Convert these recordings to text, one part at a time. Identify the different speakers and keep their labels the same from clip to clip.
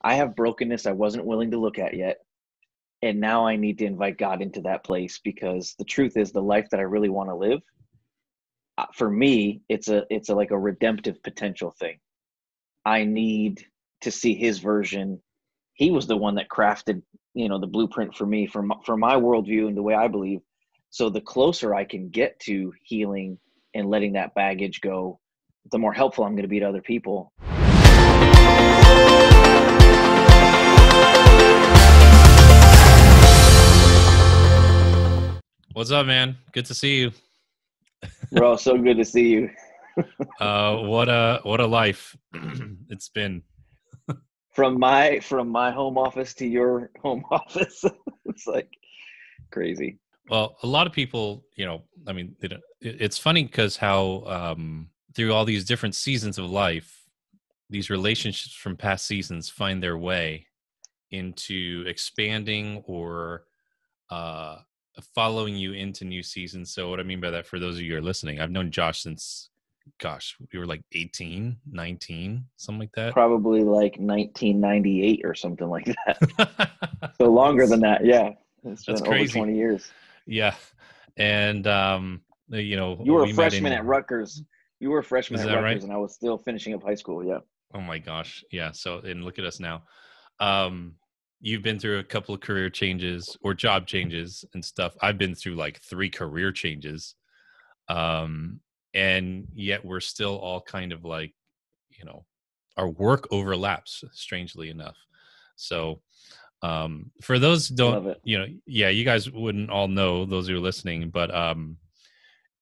Speaker 1: I have brokenness I wasn't willing to look at yet. And now I need to invite God into that place, because the truth is, the life that I really want to live, for me, it's a like a redemptive potential thing. I need to see his version. He was the one that crafted, the blueprint for me, for my worldview and the way I believe. So the closer I can get to healing and letting that baggage go, the more helpful I'm going to be to other people.
Speaker 2: What's up, man? Good to see you.
Speaker 1: Bro, so good to see you.
Speaker 2: What a life it's been.
Speaker 1: From my home office to your home office. It's like crazy.
Speaker 2: Well, a lot of people, I mean, it's funny because how through all these different seasons of life, these relationships from past seasons find their way into expanding or following you into new seasons. So what I mean by that, for those of you who are listening, I've known Josh since, gosh, we were like 18, 19, something like that.
Speaker 1: Probably like 1998 or something like that. So longer than that. Yeah. It's
Speaker 2: That's
Speaker 1: been over
Speaker 2: crazy.
Speaker 1: 20 years.
Speaker 2: Yeah. And,
Speaker 1: You were a
Speaker 2: we met
Speaker 1: freshman
Speaker 2: in,
Speaker 1: at Rutgers. You were a freshman
Speaker 2: is
Speaker 1: at
Speaker 2: that right?
Speaker 1: Rutgers, and I was still finishing up high school. Yeah.
Speaker 2: Oh my gosh. Yeah. So, and look at us now. Um, you've been through a couple of career changes or job changes and stuff. I've been through like 3 career changes. Um, and yet we're still all kind of like, you know, our work overlaps, strangely enough. So, for those who don't,
Speaker 1: Love it.
Speaker 2: yeah, you guys wouldn't all know, those who are listening, but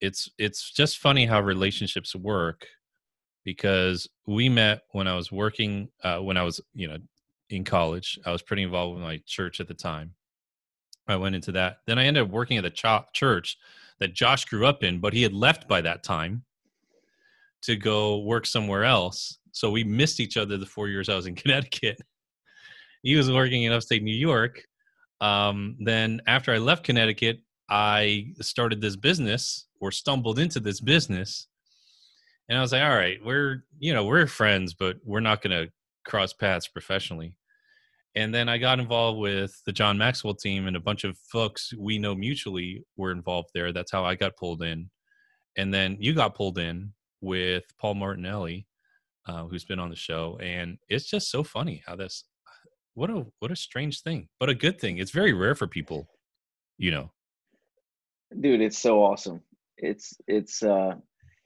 Speaker 2: it's just funny how relationships work, because we met when I was working, when I was, in college. I was pretty involved with my church at the time. I went into that. Then I ended up working at the church that Josh grew up in, but he had left by that time to go work somewhere else. So we missed each other the 4 years I was in Connecticut. He was working in upstate New York. Then after I left Connecticut, I started this business, or stumbled into this business. And I was like, all right, we're friends, but we're not going to cross paths professionally. And then I got involved with the John Maxwell team, and a bunch of folks we know mutually were involved there. That's how I got pulled in. And then you got pulled in with Paul Martinelli, who's been on the show. And it's just so funny how what a strange thing, but a good thing. It's very rare for people, you know.
Speaker 1: Dude, it's so awesome. Because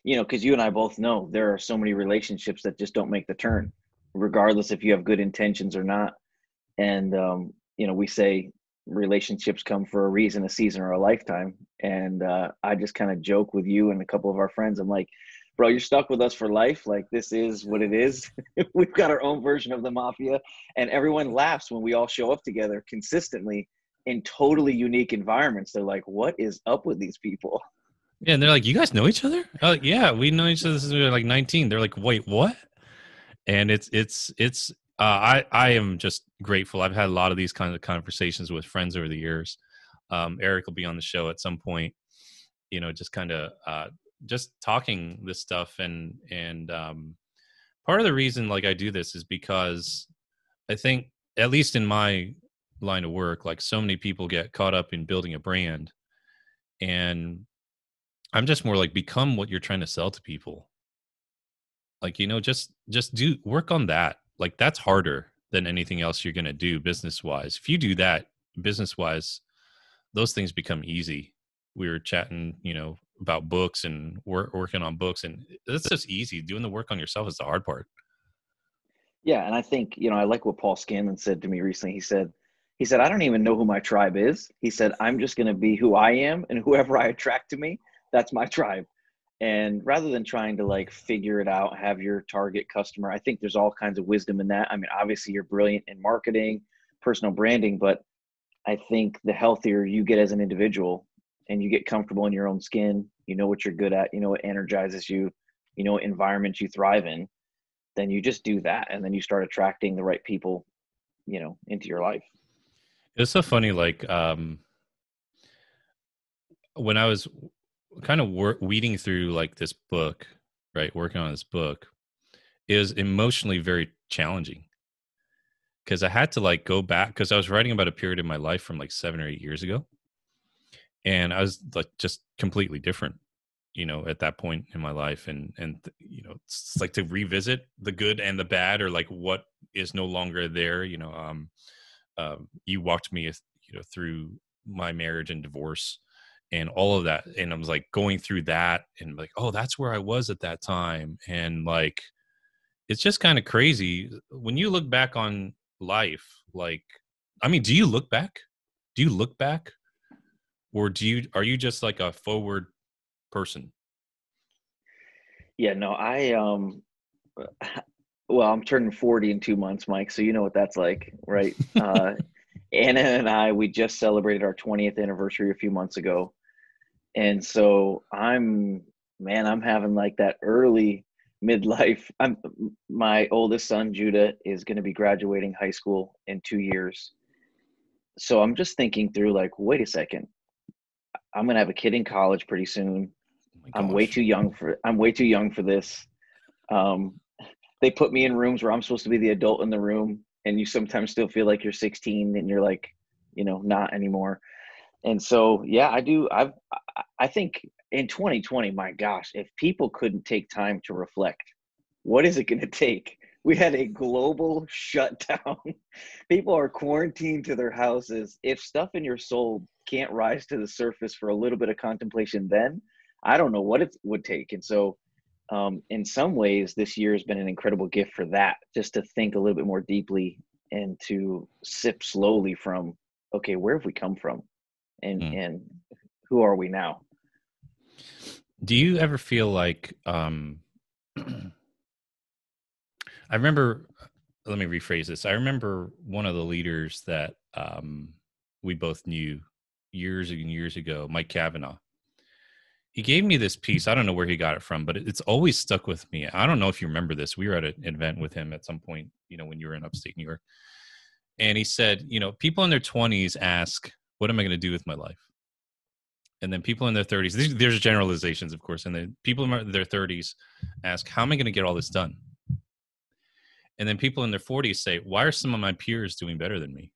Speaker 1: you and I both know there are so many relationships that just don't make the turn, regardless if you have good intentions or not. And we say relationships come for a reason, a season, or a lifetime. And I just kind of joke with you and a couple of our friends. I'm like, bro, you're stuck with us for life. Like, this is what it is. We've got our own version of the mafia, and everyone laughs when we all show up together consistently in totally unique environments. They're like, what is up with these people?
Speaker 2: Yeah, and they're like, "You guys know each other?" Yeah, we know each other since we were like 19. They're like, "Wait, what?" And it's. I am just grateful. I've had a lot of these kinds of conversations with friends over the years. Eric will be on the show at some point. Just kind of just talking this stuff, and part of the reason like I do this is because I think, at least in my line of work, like, so many people get caught up in building a brand, and I'm just more like, become what you're trying to sell to people. Like, just do work on that. Like, that's harder than anything else you're going to do business wise. If you do that business wise, those things become easy. We were chatting, about books and working on books, and that's just easy. Doing the work on yourself is the hard part.
Speaker 1: Yeah, and I think, I like what Paul Scanlon said to me recently. He said, I don't even know who my tribe is. He said, I'm just going to be who I am, and whoever I attract to me, that's my tribe. And rather than trying to like figure it out, have your target customer, I think there's all kinds of wisdom in that. I mean, obviously you're brilliant in marketing, personal branding, but I think the healthier you get as an individual and you get comfortable in your own skin, you know what you're good at, you know what energizes you, you know what environment you thrive in, then you just do that. And then you start attracting the right people, into your life.
Speaker 2: It's so funny. Like, when I was kind of weeding through like this book, right, working on this book, is emotionally very challenging. because I had to like go back because I was writing about a period in my life from like 7 or 8 years ago, and I was like just completely different, at that point in my life, it's like to revisit the good and the bad, or like what is no longer there. You walked me, through my marriage and divorce and all of that, and I was like going through that and like, oh, that's where I was at that time, and like it's just kind of crazy when you look back on life. Like, I mean, do you look back? Do you look back, or are you just like a forward person?
Speaker 1: Yeah, no, well, I'm turning 40 in 2 months, Mike, so you know what that's like, right? Anna and I, we just celebrated our 20th anniversary a few months ago. And so I'm having like that early midlife. My oldest son, Judah, is going to be graduating high school in 2 years. So I'm just thinking through like, wait a second, I'm going to have a kid in college pretty soon.
Speaker 2: Oh my gosh.
Speaker 1: I'm way too young for this. Um, they put me in rooms where I'm supposed to be the adult in the room, and you sometimes still feel like you're 16 and you're like, not anymore. And so, yeah, I think in 2020, my gosh, if people couldn't take time to reflect, what is it going to take? We had a global shutdown. People are quarantined to their houses. If stuff in your soul can't rise to the surface for a little bit of contemplation, then I don't know what it would take. And so, in some ways, this year has been an incredible gift for that, just to think a little bit more deeply and to sip slowly from, okay, where have we come from?
Speaker 2: Hmm.
Speaker 1: And who are we now?
Speaker 2: Do you ever feel like I remember, let me rephrase this. I remember one of the leaders that we both knew years and years ago, Mike Kavanaugh. He gave me this piece. I don't know where he got it from, but it's always stuck with me. I don't know if you remember this. We were at an event with him at some point, when you were in upstate New York. And he said, people in their 20s ask, what am I going to do with my life? And then people in their 30s, there's generalizations, of course, and then people in their 30s ask, how am I going to get all this done? And then people in their 40s say, why are some of my peers doing better than me?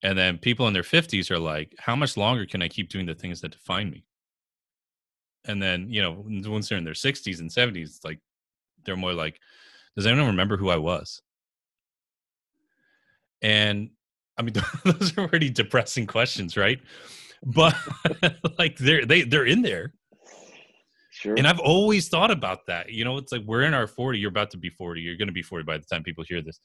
Speaker 2: And then people in their 50s are like, how much longer can I keep doing the things that define me? And then, once they're in their 60s and 70s, it's like, they're more like, does anyone remember who I was? And I mean, those are pretty depressing questions, right? But like they're in there. And
Speaker 1: Sure.
Speaker 2: I've always thought about that. It's like we're in our 40, you're about to be 40, you're going to be 40 by the time people hear this.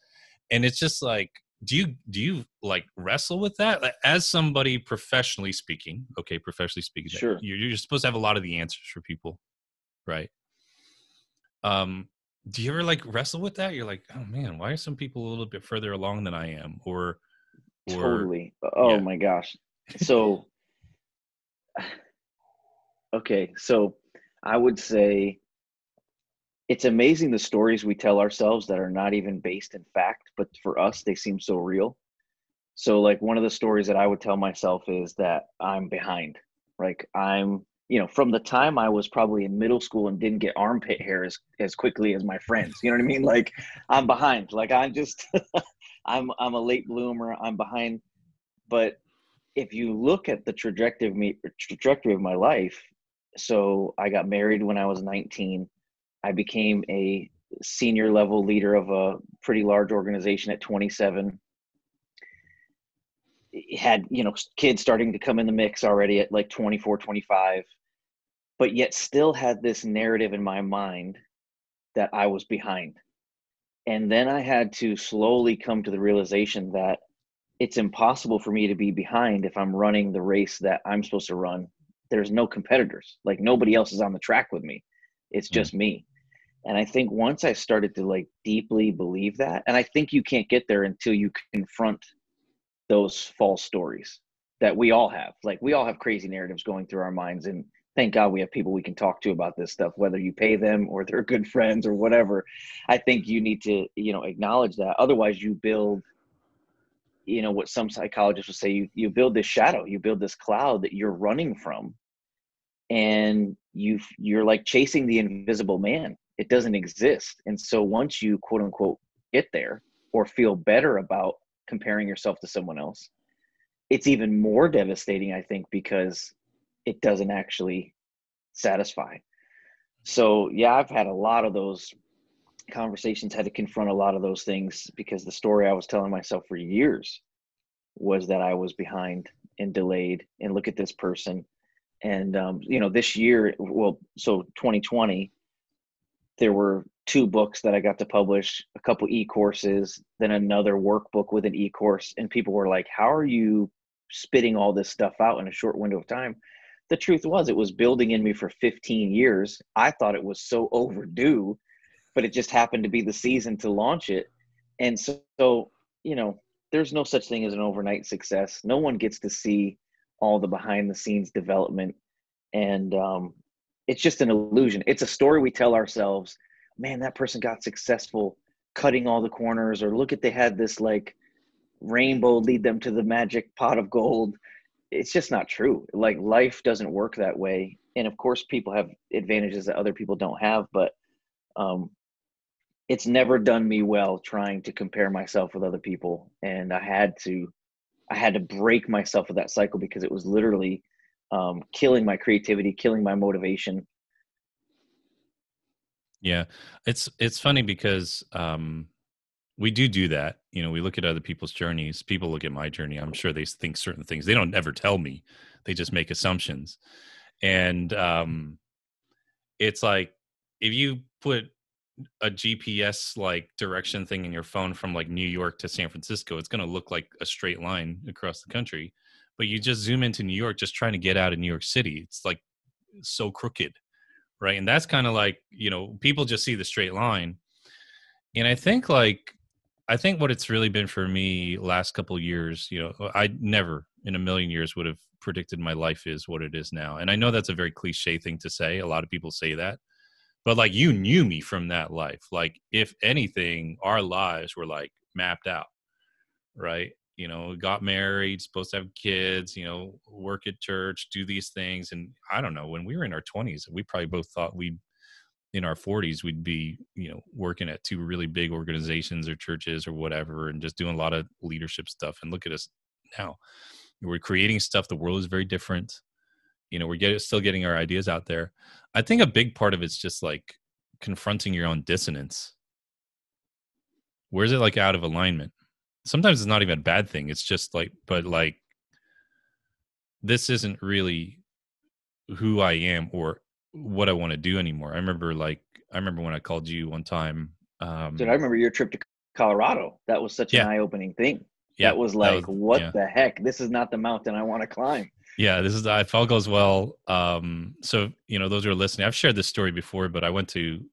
Speaker 2: And it's just like, do you like wrestle with that? Like, as somebody professionally speaking, that
Speaker 1: Sure.
Speaker 2: you're supposed to have a lot of the answers for people, right? Do you ever like wrestle with that? You're like, oh man, why are some people a little bit further along than I am? Or
Speaker 1: Totally. Oh
Speaker 2: yeah.
Speaker 1: my gosh. So, okay. So I would say it's amazing the stories we tell ourselves that are not even based in fact, but for us, they seem so real. So, like, one of the stories that I would tell myself is that I'm behind. Like, from the time I was probably in middle school and didn't get armpit hair as quickly as my friends. You know what I mean? Like, I'm behind. Like, I'm just, I'm a late bloomer. I'm behind. But if you look at the trajectory of my life, so I got married when I was 19. I became a senior level leader of a pretty large organization at 27. Had kids starting to come in the mix already at like 24, 25, but yet still had this narrative in my mind that I was behind. And then I had to slowly come to the realization that it's impossible for me to be behind if I'm running the race that I'm supposed to run. There's no competitors. Like, nobody else is on the track with me. It's
Speaker 2: Mm.
Speaker 1: just me. And I think once I started to like deeply believe that, and I think you can't get there until you confront those false stories that we all have. Like, we all have crazy narratives going through our minds, and thank God we have people we can talk to about this stuff, whether you pay them or they're good friends or whatever. I think you need to, acknowledge that. Otherwise, you build, what some psychologists would say, you build this shadow, you build this cloud that you're running from, and you're like chasing the invisible man. It doesn't exist. And so once you quote unquote get there, or feel better about comparing yourself to someone else. It's even more devastating, I think, because it doesn't actually satisfy. So yeah, I've had a lot of those conversations, had to confront a lot of those things, because the story I was telling myself for years was that I was behind and delayed, and look at this person. And this year, well, so 2020, there were 2 books that I got to publish, a couple e-courses, then another workbook with an e-course, and people were like, how are you spitting all this stuff out in a short window of time? The truth was, it was building in me for 15 years. I thought it was so overdue, but it just happened to be the season to launch it. And so there's no such thing as an overnight success. No one gets to see all the behind the scenes development. And it's just an illusion. It's a story we tell ourselves. Man, that person got successful cutting all the corners, or look at, they had this like rainbow lead them to the magic pot of gold. It's just not true. Like, life doesn't work that way. And of course, people have advantages that other people don't have, but it's never done me well trying to compare myself with other people. And I had to break myself of that cycle, because it was literally killing my creativity, killing my motivation.
Speaker 2: Yeah. It's funny because we do that. We look at other people's journeys. People look at my journey. I'm sure they think certain things. They don't ever tell me. They just make assumptions. And it's like, if you put a GPS like direction thing in your phone from like New York to San Francisco, it's going to look like a straight line across the country. But you just zoom into New York, just trying to get out of New York City, it's like so crooked, right? And that's kind of like, people just see the straight line. And I think what it's really been for me last couple of years, I never in a million years would have predicted my life is what it is now. And I know that's a very cliche thing to say. A lot of people say that. But like, you knew me from that life. Like, if anything, our lives were like mapped out, right? Got married, supposed to have kids, work at church, do these things. And I don't know, when we were in our 20s, we probably both thought in our 40s, we'd be, working at 2 really big organizations or churches or whatever, and just doing a lot of leadership stuff. And look at us now. We're creating stuff. The world is very different. We're still getting our ideas out there. I think a big part of it's just like confronting your own dissonance. Where's it like out of alignment? Sometimes it's not even a bad thing. It's just like, but like, this isn't really who I am or what I want to do anymore. I remember when I called you one time.
Speaker 1: Dude, I remember your trip to Colorado. That was such an
Speaker 2: Yeah.
Speaker 1: eye-opening thing.
Speaker 2: Yeah.
Speaker 1: That was like, what the heck? This is not the mountain I want to climb.
Speaker 2: Yeah, this is, if all goes well. So, those who are listening, I've shared this story before, but I went to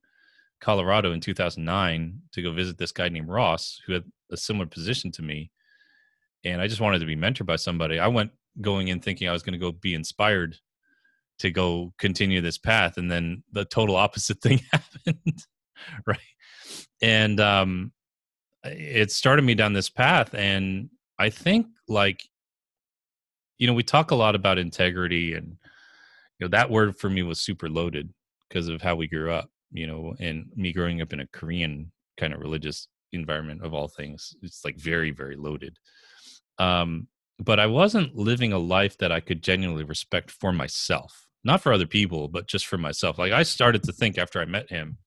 Speaker 2: Colorado in 2009 to go visit this guy named Ross, who had a similar position to me. And I just wanted to be mentored by somebody. I went going in thinking I was going to go be inspired to go continue this path. And then the total opposite thing happened. Right. And it started me down this path. And I think we talk a lot about integrity, and that word for me was super loaded because of how we grew up, and me growing up in a Korean kind of religious environment of all things. It's like very, very loaded. But I wasn't living a life that I could genuinely respect for myself, not for other people, but just for myself. Like, I started to think after I met him,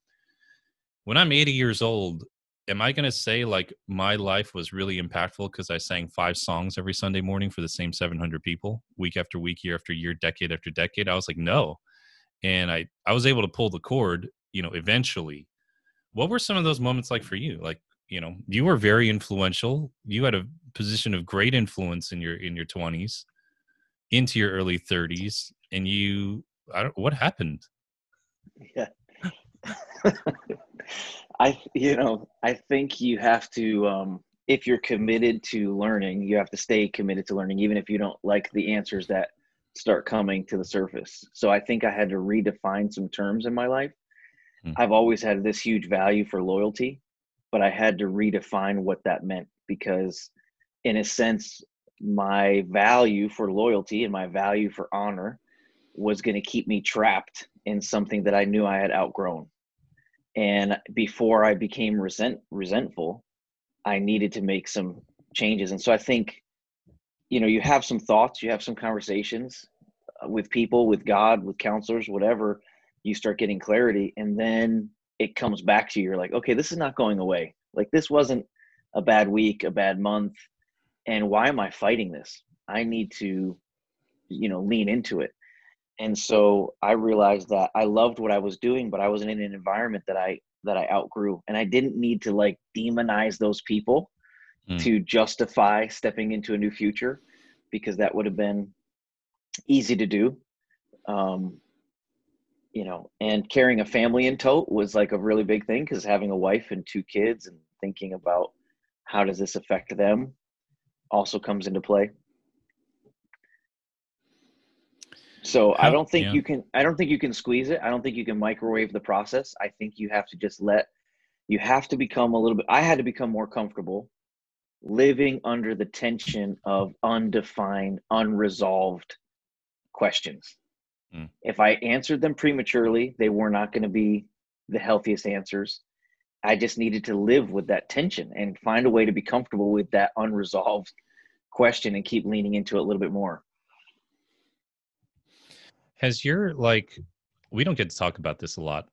Speaker 2: when I'm 80 years old, am I going to say like my life was really impactful because I sang 5 songs every Sunday morning for the same 700 people, week after week, year after year, decade after decade? I was like, no. And I was able to pull the cord, eventually. What were some of those moments like for you? Like, you were very influential. You had a position of great influence in your 20s into your early 30s. And what happened?
Speaker 1: Yeah. I think you have to, if you're committed to learning, you have to stay committed to learning, even if you don't like the answers that start coming to the surface. So I think I had to redefine some terms in my life. I've always had this huge value for loyalty, but I had to redefine what that meant, because in a sense, my value for loyalty and my value for honor was going to keep me trapped in something that I knew I had outgrown. And before I became resentful, I needed to make some changes. And so I think, you have some thoughts, you have some conversations with people, with God, with counselors, whatever, you start getting clarity. And then it comes back to you. You're like, okay, this is not going away. Like, this wasn't a bad week, a bad month. And why am I fighting this? I need to, lean into it. And so I realized that I loved what I was doing, but I wasn't in an environment that I outgrew. And I didn't need to like demonize those people
Speaker 2: Mm.
Speaker 1: to justify stepping into a new future, because that would have been easy to do. Um, and carrying a family in tow was like a really big thing, because having a wife and two kids and thinking about how does this affect them also comes into play. So I
Speaker 2: How?
Speaker 1: don't think
Speaker 2: Yeah.
Speaker 1: you can squeeze it. I don't think you can microwave the process. I think you have to just you have to become a little bit, I had to become more comfortable living under the tension of undefined, unresolved questions.
Speaker 2: Mm.
Speaker 1: If I answered them prematurely, they were not going to be the healthiest answers. I just needed to live with that tension and find a way to be comfortable with that unresolved question and keep leaning into it a little bit more.
Speaker 2: Has your we don't get to talk about this a lot.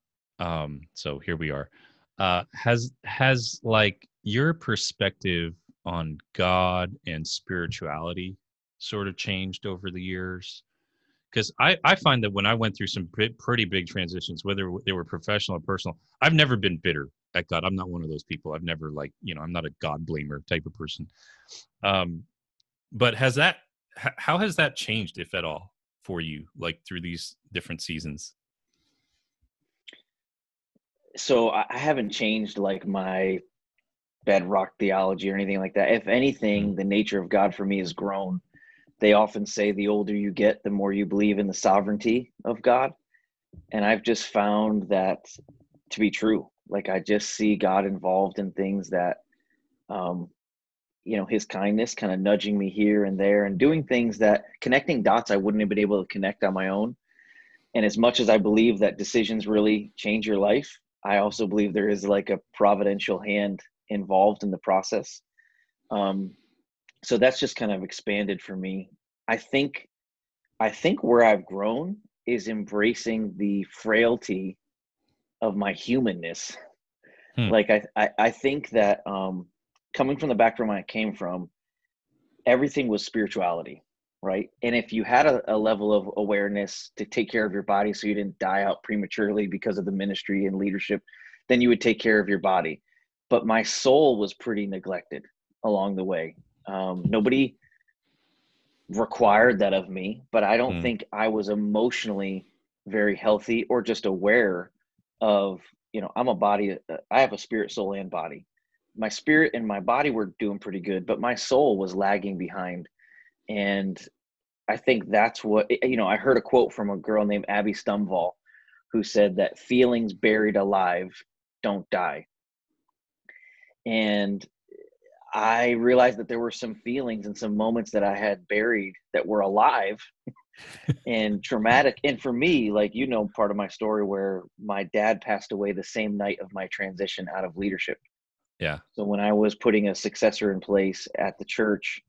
Speaker 2: So here we are. Has like your perspective on God and spirituality sort of changed over the years? Because I find that when I went through some pretty big transitions, whether they were professional or personal, I've never been bitter at God. I'm not one of those people. I've never I'm not a God blamer type of person. Um, but how has that changed, if at all, for you, like through these different seasons?
Speaker 1: So I haven't changed like my bedrock theology or anything like that. If
Speaker 2: Mm.
Speaker 1: anything, the nature of God for me has grown. They often say the older you get, the more you believe in the sovereignty of God. And I've just found that to be true. Like, I just see God involved in things that, um, his kindness kind of nudging me here and there and doing things that connecting dots I wouldn't have been able to connect on my own. And as much as I believe that decisions really change your life, I also believe there is like a providential hand involved in the process. Um, so that's just kind of expanded for me. I think I think where I've grown is embracing the frailty of my humanness.
Speaker 2: Hmm.
Speaker 1: Like, I think that, coming from the background I came from, everything was spirituality, right? And if you had a level of awareness to take care of your body so you didn't die out prematurely because of the ministry and leadership, then you would take care of your body. But my soul was pretty neglected along the way. Nobody required that of me, but I don't
Speaker 2: Hmm.
Speaker 1: think I was emotionally very healthy or just aware of, I'm a body, I have a spirit, soul, and body. My spirit and my body were doing pretty good, but my soul was lagging behind. And I think that's what, I heard a quote from a girl named Abby Stumval who said that feelings buried alive don't die. And I realized that there were some feelings and some moments that I had buried that were alive and traumatic. And for me, like, part of my story where my dad passed away the same night of my transition out of leadership.
Speaker 2: Yeah.
Speaker 1: So when I was putting a successor in place at the church,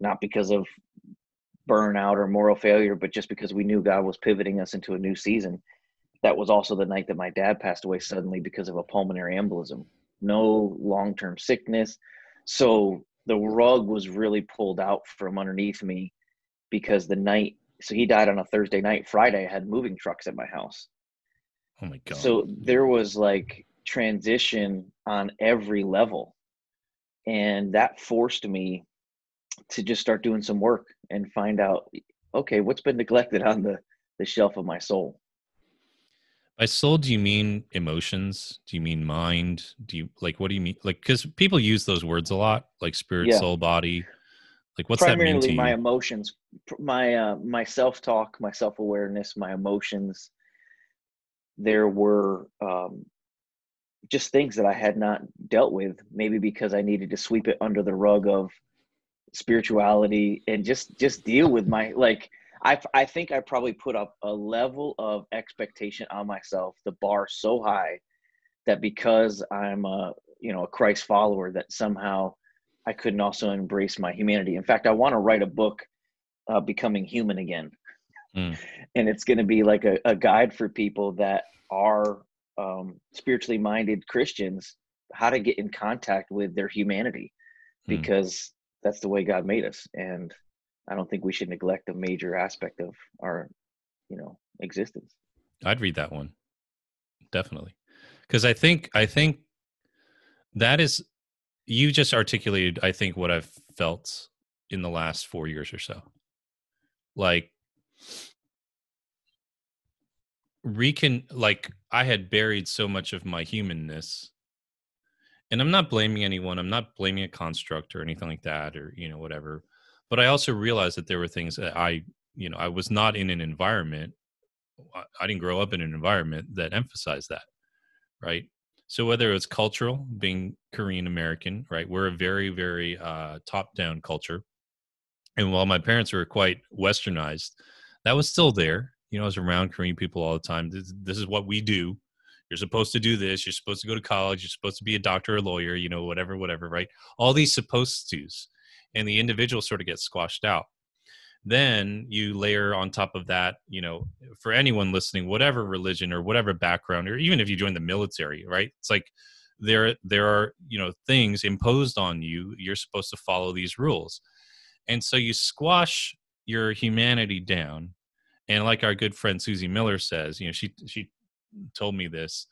Speaker 1: not because of burnout or moral failure, but just because we knew God was pivoting us into a new season, that was also the night that my dad passed away suddenly because of a pulmonary embolism. No long-term sickness. So the rug was really pulled out from underneath me, because so he died on a Thursday night. Friday, I had moving trucks at my house.
Speaker 2: Oh my God.
Speaker 1: So there was like transition on every level. And that forced me to just start doing some work and find out, okay, what's been neglected on the shelf of my soul.
Speaker 2: By soul, do you mean emotions? Do you mean mind? Do you what do you mean? Like, because people use those words a lot, like spirit,
Speaker 1: Yeah,
Speaker 2: soul, body. Like, what's that mean
Speaker 1: primarily
Speaker 2: to
Speaker 1: my
Speaker 2: you?
Speaker 1: emotions, my self-talk, my self-awareness, my emotions. There were, just things that I had not dealt with, maybe because I needed to sweep it under the rug of spirituality and just deal with my, like, I think I probably put up a level of expectation on myself, the bar so high, that because I'm a Christ follower, that somehow I couldn't also embrace my humanity. In fact, I want to write a book, Becoming Human Again.
Speaker 2: Mm.
Speaker 1: And it's going to be like a guide for people that are spiritually minded Christians, how to get in contact with their humanity,
Speaker 2: Mm.
Speaker 1: because that's the way God made us. And I don't think we should neglect a major aspect of our, existence.
Speaker 2: I'd read that one, definitely, because I think that is, you just articulated, I think, what I've felt in the last 4 years or so. Like, like, I had buried so much of my humanness, and I'm not blaming anyone. I'm not blaming a construct or anything like that, or, whatever. But I also realized that there were things that I was not in an environment. I didn't grow up in an environment that emphasized that. Right. So whether it's cultural, being Korean American, right, we're a very, very top down culture. And while my parents were quite westernized, that was still there. I was around Korean people all the time. This is what we do. You're supposed to do this. You're supposed to go to college. You're supposed to be a doctor or lawyer, whatever, right? All these supposed tos. And the individual sort of gets squashed out. Then you layer on top of that, for anyone listening, whatever religion or whatever background, or even if you join the military, right? It's like there are, things imposed on you. You're supposed to follow these rules. And so you squash your humanity down. And like our good friend Susie Miller says, she told me this.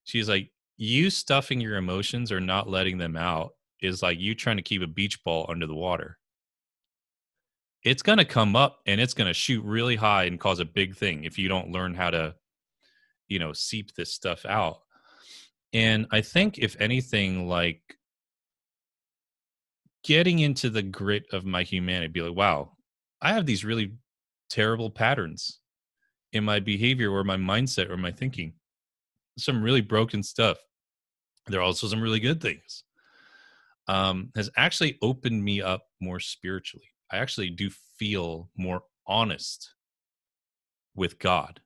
Speaker 2: She's like, you stuffing your emotions or not letting them out is like you trying to keep a beach ball under the water. It's going to come up and it's going to shoot really high and cause a big thing if you don't learn how to, seep this stuff out. And I think, if anything, like, getting into the grit of my humanity, be like, wow, I have these really terrible patterns in my behavior or my mindset or my thinking. Some really broken stuff. There are also some really good things. Has actually opened me up more spiritually. I actually do feel more honest with God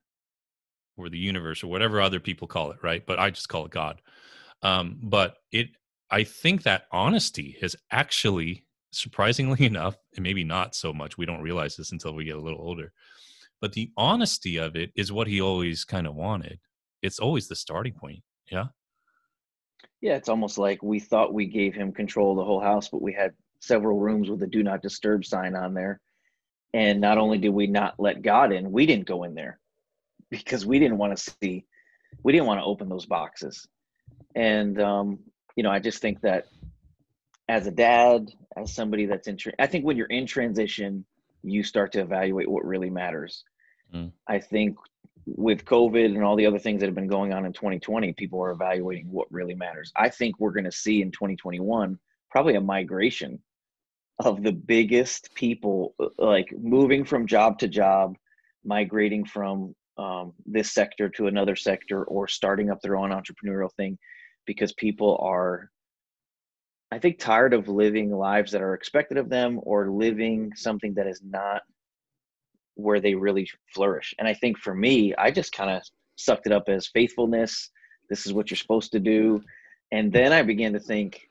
Speaker 2: or the universe or whatever other people call it, right? But I just call it God. But I think that honesty has actually, surprisingly enough, and maybe not so much, we don't realize this until we get a little older, but the honesty of it is what he always kind of wanted. It's always the starting point. Yeah.
Speaker 1: Yeah, it's almost like we thought we gave him control of the whole house, but we had several rooms with a do not disturb sign on there. And not only did we not let God in, we didn't go in there because we didn't want to see, we didn't want to open those boxes. And, I just think that as a dad, as somebody that's I think when you're in transition, you start to evaluate what really matters.
Speaker 2: Mm.
Speaker 1: I think with COVID and all the other things that have been going on in 2020, people are evaluating what really matters. I think we're going to see in 2021 probably a migration of the biggest people, like moving from job to job, migrating from this sector to another sector, or starting up their own entrepreneurial thing, because people are, I think, tired of living lives that are expected of them, or living something that is not where they really flourish. And I think for me, I just kind of sucked it up as faithfulness. This is what you're supposed to do. And then I began to think,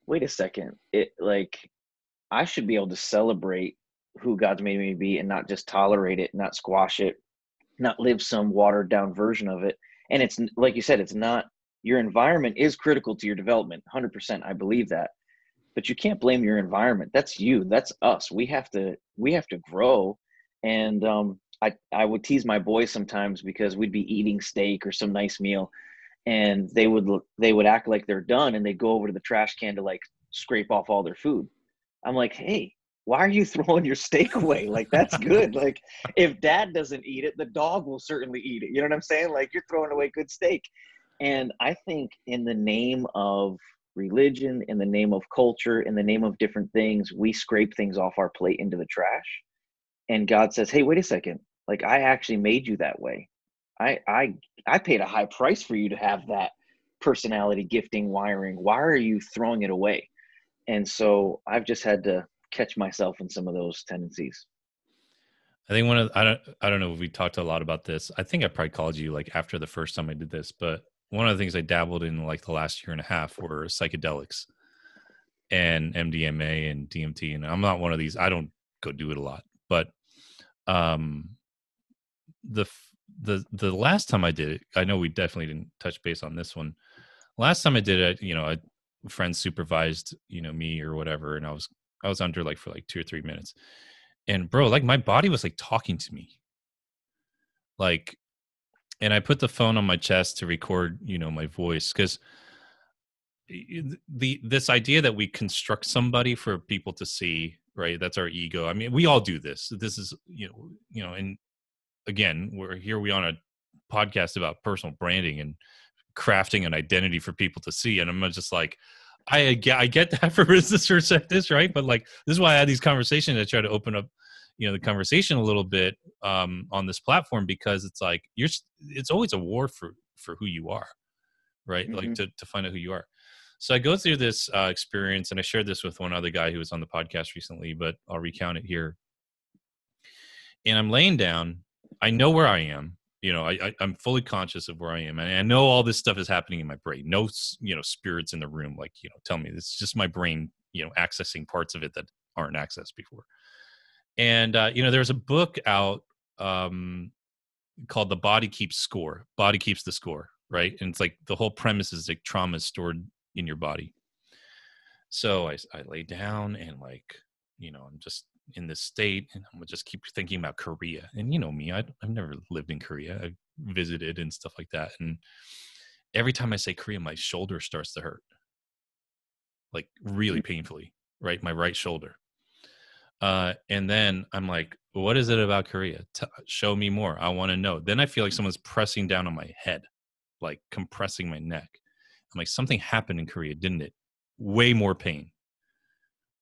Speaker 1: wait a second, I should be able to celebrate who God's made me to be and not just tolerate it, not squash it, not live some watered down version of it. And it's like you said, it's not, your environment is critical to your development. 100%. I believe that, but you can't blame your environment. That's you, that's us. We have to grow. And I would tease my boys sometimes because we'd be eating steak or some nice meal, and they would act like they're done, and they'd go over to the trash can to like scrape off all their food. I'm like, hey, why are you throwing your steak away? Like, that's good. Like, if dad doesn't eat it, the dog will certainly eat it. You know what I'm saying? Like, you're throwing away good steak. And I think in the name of religion, in the name of culture, in the name of different things, we scrape things off our plate into the trash. And God says, hey, wait a second. Like, I actually made you that way. I paid a high price for you to have that personality, gifting, wiring. Why are you throwing it away? And so I've just had to catch myself in some of those tendencies.
Speaker 2: I think I don't know if we talked a lot about this. I think I probably called you like after the first time I did this, but one of the things I dabbled in like the last year and a half were psychedelics and MDMA and DMT. And I'm not one of these. I don't go do it a lot, but um, the the last time I did it, I know we definitely didn't touch base on this one. Last time I did it, a friend supervised, me or whatever, and I was under like for like 2 or 3 minutes, and bro, like my body was like talking to me, like, and I put the phone on my chest to record, my voice, because this idea that we construct somebody for people to see, right? That's our ego. I mean, we all do this. This is, and again, we on a podcast about personal branding and crafting an identity for people to see, and I'm just like, I get that for business perspectives, right? But like, this is why I had these conversations. I try to open up, the conversation a little bit on this platform, because it's like it's always a war for who you are, right? Mm-hmm. Like to find out who you are. So I go through this experience, and I shared this with one other guy who was on the podcast recently, but I'll recount it here. And I'm laying down. I know where I am. I'm fully conscious of where I am, and I know all this stuff is happening in my brain. No, spirits in the room, like, tell me. It's just my brain, accessing parts of it that aren't accessed before. And there's a book out called "The Body Keeps Score." Body keeps the score, right? And it's like the whole premise is like trauma is stored in your body. So I lay down, and like, I'm just in this state, and I'm gonna just keep thinking about Korea. And me, I've never lived in Korea. I've visited and stuff like that. And every time I say Korea, my shoulder starts to hurt, like really painfully, right? My right shoulder. And then I'm like, what is it about Korea? Show me more. I want to know. Then I feel like someone's pressing down on my head, like compressing my neck. I'm like, something happened in Korea, didn't it? Way more pain.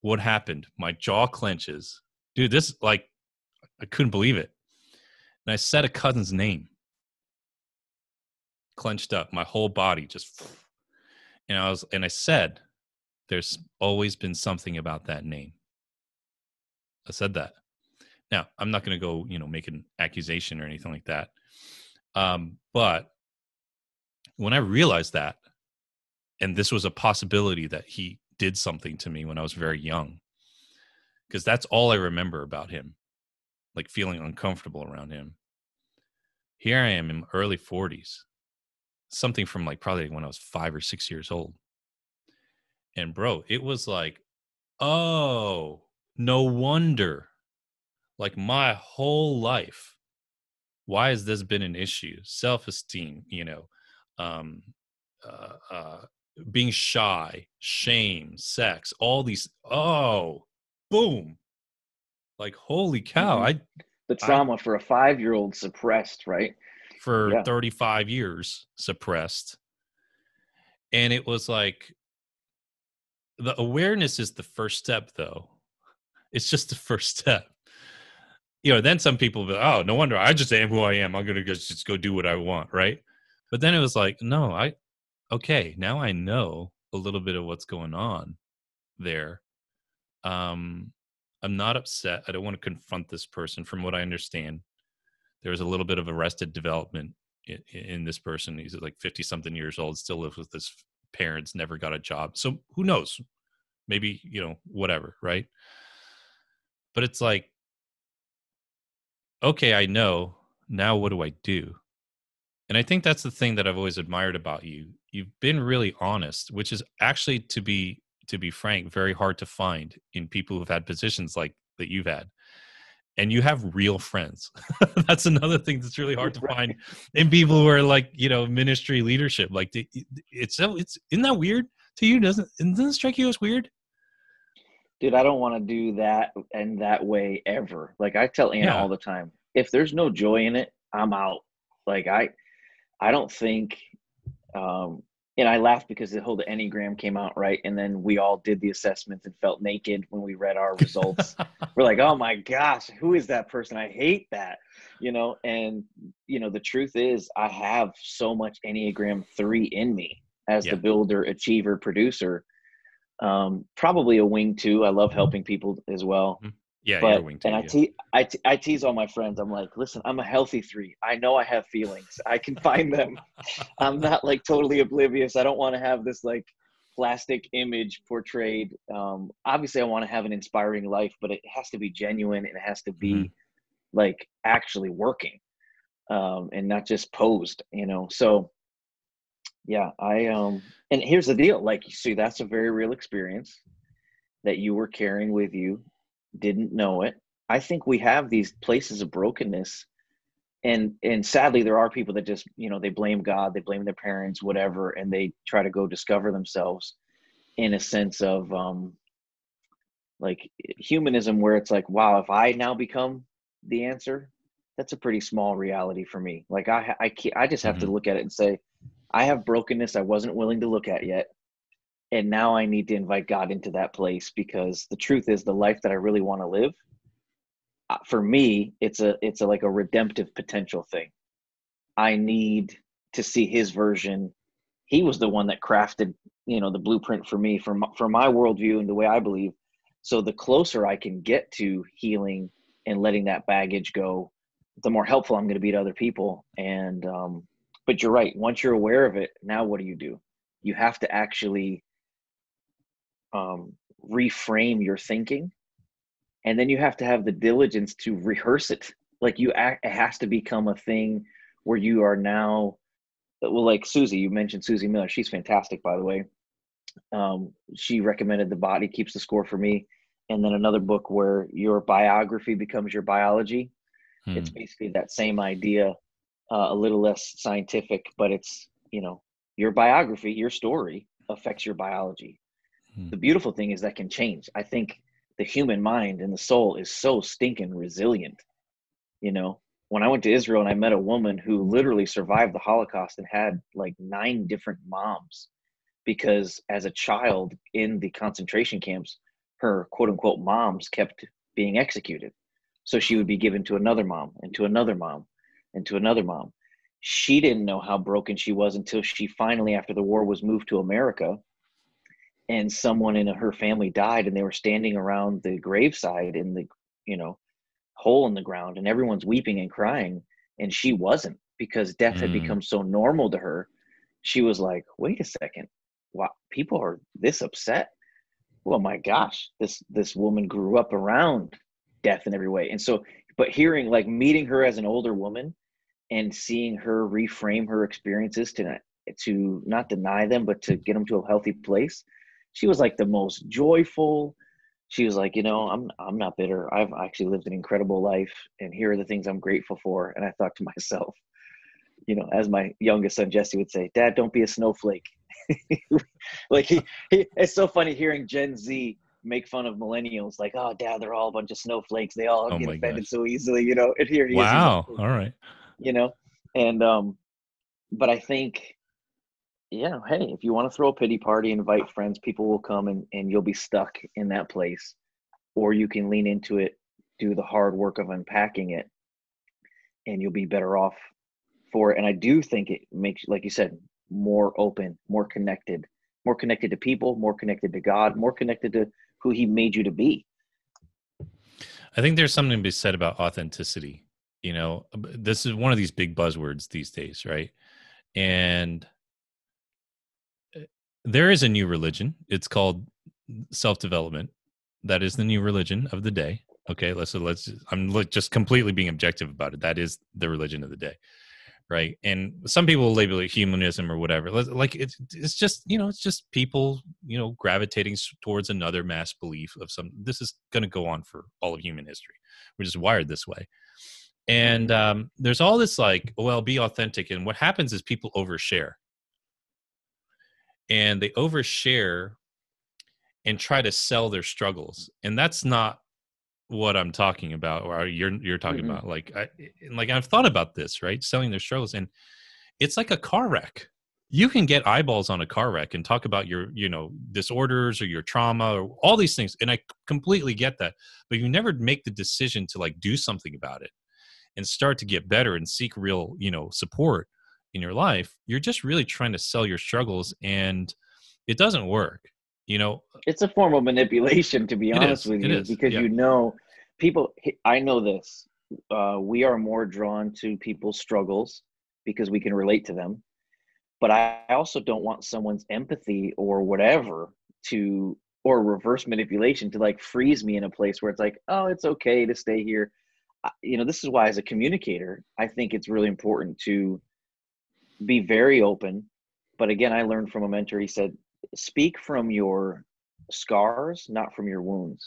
Speaker 2: What happened? My jaw clenches. Dude, this, like, I couldn't believe it. And I said a cousin's name. Clenched up. My whole body just, and I said, there's always been something about that name. I said that. Now, I'm not going to go, make an accusation or anything like that. But when I realized that, and this was a possibility that he did something to me when I was very young, because that's all I remember about him, like feeling uncomfortable around him. Here I am in my early 40s, something from like probably when I was 5 or 6 years old. And bro, it was like, oh, no wonder. Like my whole life, why has this been an issue? Self-esteem, being shy, shame, sex, all these. Oh, boom! Like, holy cow!
Speaker 1: Mm-hmm. The trauma for a 5-year-old suppressed, right?
Speaker 2: For 35 years suppressed, and it was like, the awareness is the first step, though. It's just the first step. Then some people will be, oh, no wonder, I just am who I am. I'm going to just go do what I want, right? But then it was like, no, okay, now I know a little bit of what's going on there. I'm not upset. I don't want to confront this person. From what I understand, there was a little bit of arrested development in this person. He's like 50-something years old, still lives with his parents, never got a job. So who knows? Maybe, whatever, right? But it's like, okay, I know. Now what do I do? And I think that's the thing that I've always admired about you. You've been really honest, which is actually, to be frank, very hard to find in people who've had positions like that you've had. And you have real friends. That's another thing that's really hard to find in people who are like, ministry leadership. Like, it's isn't that weird to you? Doesn't it strike you as weird?
Speaker 1: Dude, I don't want to do that in that way ever. Like, I tell Anna all the time, if there's no joy in it, I'm out. Like, I don't think, and I laughed because the whole Enneagram came out, right? And then we all did the assessments and felt naked when we read our results. We're like, oh my gosh, who is that person? I hate that, and, the truth is I have so much Enneagram 3 in me as the builder, achiever, producer. Probably a wing 2. I love helping people as well.
Speaker 2: Yeah, you're a
Speaker 1: But
Speaker 2: wing
Speaker 1: and
Speaker 2: two. Yeah.
Speaker 1: I tease all my friends. I'm like, listen, I'm a healthy three. I know I have feelings. I can find them. I'm not like totally oblivious. I don't want to have this like plastic image portrayed. Obviously, I want to have an inspiring life, but it has to be genuine and it has to
Speaker 2: Hmm.
Speaker 1: be like actually working, and not just posed. So yeah, and here's the deal. Like, you see, that's a very real experience that you were carrying with you, didn't know it. I think we have these places of brokenness, and sadly there are people that just, they blame God, they blame their parents, whatever, and they try to go discover themselves in a sense of like humanism, where it's like, wow, if I now become the answer, that's a pretty small reality for me. Like I just have to
Speaker 2: Hmm.
Speaker 1: look at it and say, I have brokenness I wasn't willing to look at yet, and now I need to invite God into that place, because the truth is, the life that I really want to live, for me, it's a like a redemptive potential thing. I need to see his version. He was the one that crafted, the blueprint for me, for my worldview and the way I believe. So the closer I can get to healing and letting that baggage go, the more helpful I'm going to be to other people. And but you're right. Once you're aware of it, now what do? You have to actually um, reframe your thinking, and then you have to have the diligence to rehearse it. Like, it has to become a thing where you are now, well, like Susie, you mentioned Susie Miller. She's fantastic, by the way. She recommended The Body Keeps the Score for me. And then another book where your biography becomes your biology. It's
Speaker 2: Hmm.
Speaker 1: basically that same idea, a little less scientific, but it's, your biography, your story affects your biology.
Speaker 2: Hmm.
Speaker 1: The beautiful thing is that can change. I think the human mind and the soul is so stinking resilient. You know, when I went to Israel and I met a woman who literally survived the Holocaust and had like 9 different moms, because as a child in the concentration camps, her quote unquote moms kept being executed. So she would be given to another mom and to another mom and to another mom. She didn't know how broken she was until she finally, after the war, was moved to America, and someone in her family died, and they were standing around the graveside in the, you know hole in the ground, and everyone's weeping and crying, and she wasn't, because death had
Speaker 2: Hmm.
Speaker 1: become so normal to her. She was like, wait a second, wow, people are this upset. Well, my gosh, this woman grew up around death in every way. And so, but meeting her as an older woman and seeing her reframe her experiences to not deny them, but to get them to a healthy place, she was like the most joyful. She was like, I'm not bitter. I've actually lived an incredible life, and here are the things I'm grateful for. And I thought to myself, as my youngest son Jesse would say, Dad, don't be a snowflake. Like, it's so funny hearing Gen Z make fun of millennials, like, oh, Dad, they're all a bunch of snowflakes. They all
Speaker 2: Oh
Speaker 1: get
Speaker 2: my
Speaker 1: offended
Speaker 2: gosh.
Speaker 1: so easily, and here he is, he's
Speaker 2: Wow.
Speaker 1: uncle,
Speaker 2: All right.
Speaker 1: you know, and but I think, hey, if you want to throw a pity party, invite friends, people will come, and you'll be stuck in that place, or you can lean into it, do the hard work of unpacking it, and you'll be better off for it. And I do think it makes, like you said, more open, more connected to people, more connected to God, more connected to who he made you to be.
Speaker 2: I think there's something to be said about authenticity. This is one of these big buzzwords these days, right? And there is a new religion. It's called self-development. That is the new religion of the day. Okay, I'm just completely being objective about it. That is the religion of the day, right? And some people will label it humanism or whatever. Like it's just it's just people gravitating towards another mass belief of some. This is going to go on for all of human history. We're just wired this way. And there's all this like, well, be authentic. And what happens is people overshare, and they overshare and try to sell their struggles, and that's not what I'm talking about, or you're talking
Speaker 1: Mm-mm.
Speaker 2: about. Like I've thought about this, right? Selling their struggles, and it's like a car wreck. You can get eyeballs on a car wreck and talk about your disorders or your trauma or all these things, and I completely get that. But you never make the decision to like do something about it and start to get better and seek real support in your life. You're just really trying to sell your struggles, and it doesn't work.
Speaker 1: It's a form of manipulation, to be
Speaker 2: It
Speaker 1: honest
Speaker 2: is.
Speaker 1: with
Speaker 2: It
Speaker 1: you,
Speaker 2: is.
Speaker 1: because
Speaker 2: Yeah.
Speaker 1: people, I know this, we are more drawn to people's struggles because we can relate to them. But I also don't want someone's empathy or whatever to, or reverse manipulation to like freeze me in a place where it's like, oh, it's okay to stay here. This is why as a communicator, I think it's really important to be very open. But again, I learned from a mentor, he said, speak from your scars, not from your wounds.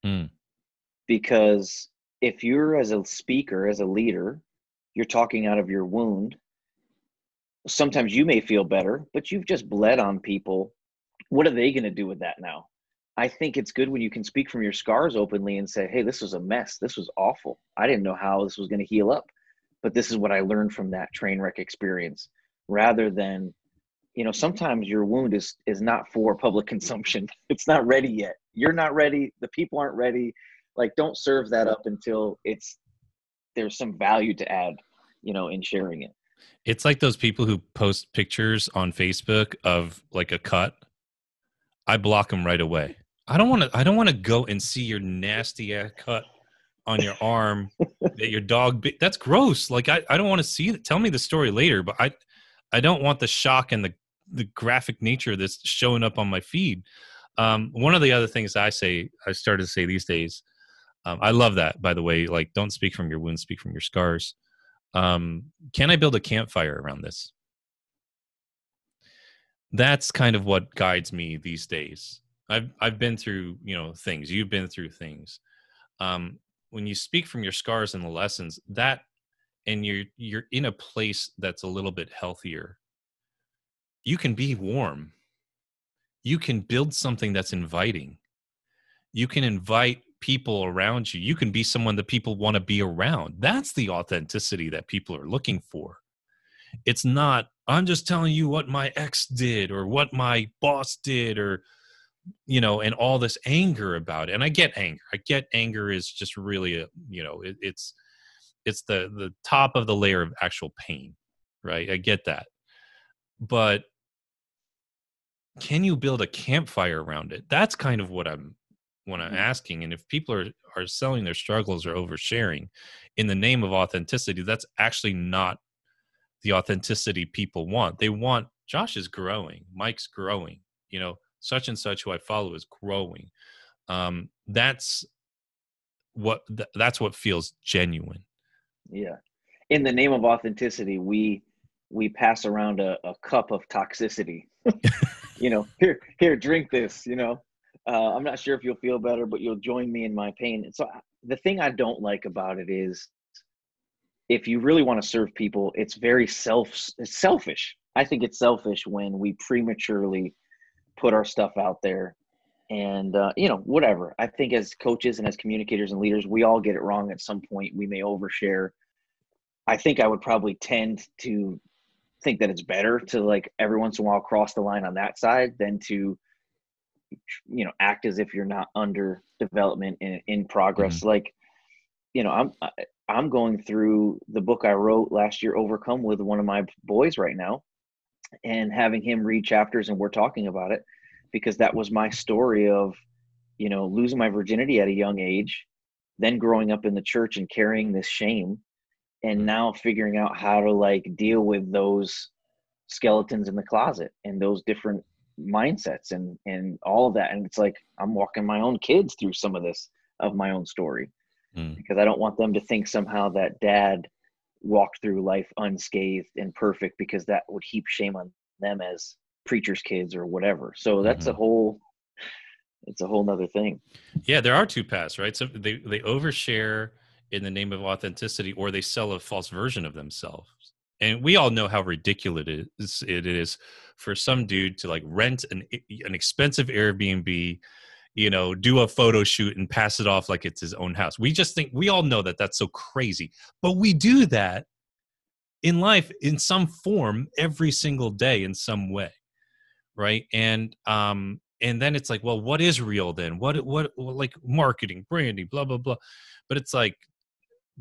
Speaker 2: Mm.
Speaker 1: Because if you're, as a speaker, as a leader, you're talking out of your wound, sometimes you may feel better, but you've just bled on people. What are they going to do with that now? I think it's good when you can speak from your scars openly and say, hey, this was a mess. This was awful. I didn't know how this was going to heal up, but this is what I learned from that train wreck experience. Rather than, sometimes your wound is not for public consumption. It's not ready yet. You're not ready. The people aren't ready. Like, don't serve that up until there's some value to add, in sharing it.
Speaker 2: It's like those people who post pictures on Facebook of like a cut. I block them right away. I don't want to go and see your nasty ass cut on your arm that your dog that's gross. Like I don't want to see it. Tell me the story later, but I don't want the shock and the graphic nature that's showing up on my feed. One of the other things I started to say these days, I love that, by the way, like, don't speak from your wounds, speak from your scars. Can I build a campfire around this? That's kind of what guides me these days. I've been through, things. You've been through things. When you speak from your scars and the lessons, that, and you're in a place that's a little bit healthier, you can be warm. You can build something that's inviting. You can invite people around you. You can be someone that people want to be around. That's the authenticity that people are looking for. It's not, I'm just telling you what my ex did or what my boss did, or, and all this anger about it. And I get anger is just really it's the top of the layer of actual pain, right? I get that. But can you build a campfire around it? That's kind of what I'm asking. And if people are selling their struggles or oversharing in the name of authenticity, that's actually not the authenticity people want. They want, Josh is growing, Mike's growing, such and such who I follow is growing. That's what feels genuine.
Speaker 1: Yeah. In the name of authenticity, we pass around a cup of toxicity. Here, drink this. I'm not sure if you'll feel better, but you'll join me in my pain. And so the thing I don't like about it is, if you really want to serve people, it's very selfish. I think it's selfish when we prematurely put our stuff out there. And, whatever. I think as coaches and as communicators and leaders, we all get it wrong at some point. We may overshare. I think I would probably tend to think that it's better to, like, every once in a while cross the line on that side than to, act as if you're not under development and in progress.
Speaker 2: Mm-hmm.
Speaker 1: Like, I'm going through the book I wrote last year, Overcome, with one of my boys right now, and having him read chapters, and we're talking about it because that was my story of, losing my virginity at a young age, then growing up in the church and carrying this shame, and now figuring out how to, like, deal with those skeletons in the closet and those different mindsets and all of that. And it's like, I'm walking my own kids through some of this of my own story, because I don't want them to think somehow that dad walked through life unscathed and perfect, because that would heap shame on them as preacher's kids or whatever. So that's it's a whole nother thing.
Speaker 2: Yeah, there are two paths, right? So they overshare in the name of authenticity, or they sell a false version of themselves. And we all know how ridiculous it is for some dude to, like, rent an expensive Airbnb, do a photo shoot and pass it off like it's his own house. We all know that that's so crazy, but we do that in life in some form every single day in some way. Right. And then it's like, well, what is real then? What like marketing, branding, blah, blah, blah. But it's like,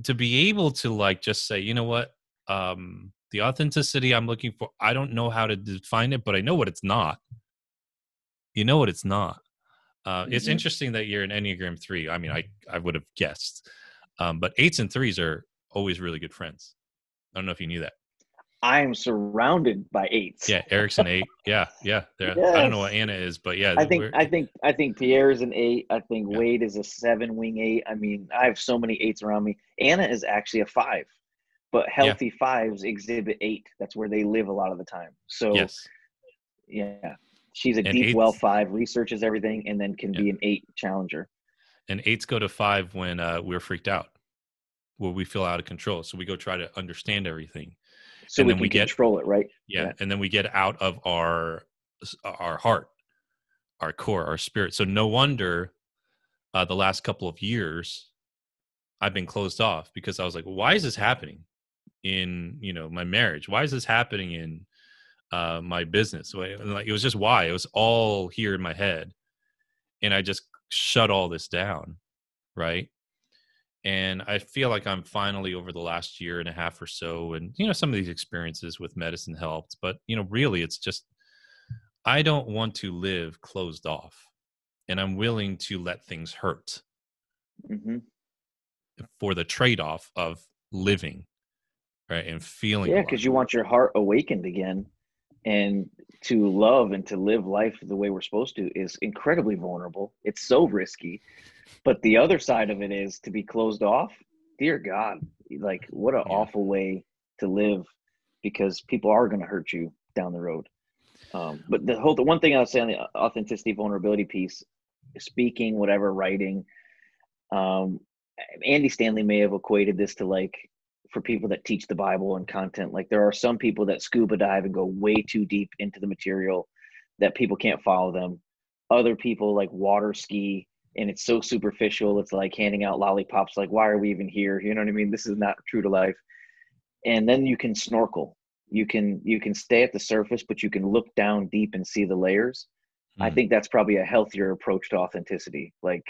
Speaker 2: to be able to, like, just say, you know what, the authenticity I'm looking for, I don't know how to define it, but I know what it's not. You know what it's not. It's
Speaker 1: Hmm.
Speaker 2: interesting that you're an Enneagram 3. I mean, I would have guessed. But 8s and 3s are always really good friends. I don't know if you knew that.
Speaker 1: I am surrounded by eights.
Speaker 2: Yeah, Eric's an 8. Yeah, yeah. There. I don't know what
Speaker 1: Yes.
Speaker 2: Anna is, but yeah,
Speaker 1: I think Pierre's an 8. I think
Speaker 2: yeah,
Speaker 1: Wade is a 7 wing 8. I mean, I have so many eights around me. Anna is actually a 5, but
Speaker 2: yeah,
Speaker 1: healthy 5s exhibit 8. That's where they live a lot of the time. So
Speaker 2: yes.
Speaker 1: yeah, she's a
Speaker 2: And
Speaker 1: deep well
Speaker 2: 8s
Speaker 1: 5, researches everything, and then can
Speaker 2: yeah,
Speaker 1: be an 8 challenger.
Speaker 2: and 8s go to 5 when we're freaked out, where we feel out of control. So we go try to understand everything,
Speaker 1: So
Speaker 2: and
Speaker 1: we
Speaker 2: then
Speaker 1: can control it, right? Yeah.
Speaker 2: and then we get out of our heart, our core, our spirit. So no wonder the last couple of years I've been closed off, because I was like, why is this happening in my marriage? Why is this happening in my business? Like, it was just why. It was all here in my head, and I just shut all this down, right? And I feel like I'm finally, over the last year and a half or so, and some of these experiences with medicine helped, but really it's just, I don't want to live closed off, and I'm willing to let things hurt
Speaker 1: Hmm.
Speaker 2: for the trade-off of living, right, and feeling
Speaker 1: Yeah, because
Speaker 2: alive.
Speaker 1: you want your heart awakened again, and to love and to live life the way we're supposed to is incredibly vulnerable. It's so risky. But the other side of it is to be closed off. Dear God, like what an
Speaker 2: Yeah.
Speaker 1: awful way to live, because people are going to hurt you down the road. But the one thing I was saying, the authenticity, vulnerability piece, speaking, whatever, writing. Um, Andy Stanley may have equated this to like for people that teach the Bible and content. Like there are some people that scuba dive and go way too deep into the material that people can't follow them. Other people like water ski and it's so superficial. It's like handing out lollipops. Like why are we even here? You know what I mean? This is not true to life. And then you can snorkel. You can stay at the surface, but you can look down deep and see the layers. I
Speaker 2: Mm.
Speaker 1: think that's probably a healthier approach to authenticity. Like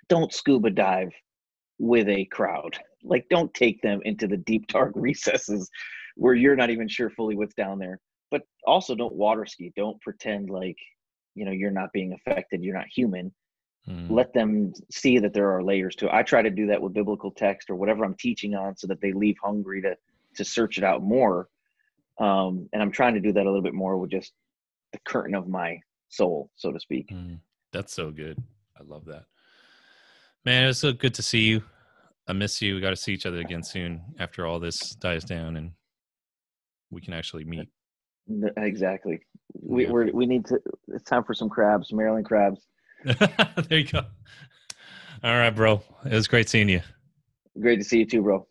Speaker 1: don't scuba dive with a crowd. Like, don't take them into the deep, dark recesses where you're not even sure fully what's down there. But also, don't water ski. Don't pretend like, you're not being affected. You're not human.
Speaker 2: Mm.
Speaker 1: Let them see that there are layers to it. I try to do that with biblical text or whatever I'm teaching on so that they leave hungry to search it out more. And I'm trying to do that a little bit more with just the curtain of my soul, so to speak.
Speaker 2: Mm. That's so good. I love that. Man, it was so good to see you. I miss you. We got to see each other again soon after all this dies down and we can actually meet.
Speaker 1: Exactly. We
Speaker 2: Yeah.
Speaker 1: we need to. It's time for some crabs, Maryland crabs.
Speaker 2: There you go. All right, bro. It was great seeing you.
Speaker 1: Great to see you too, bro.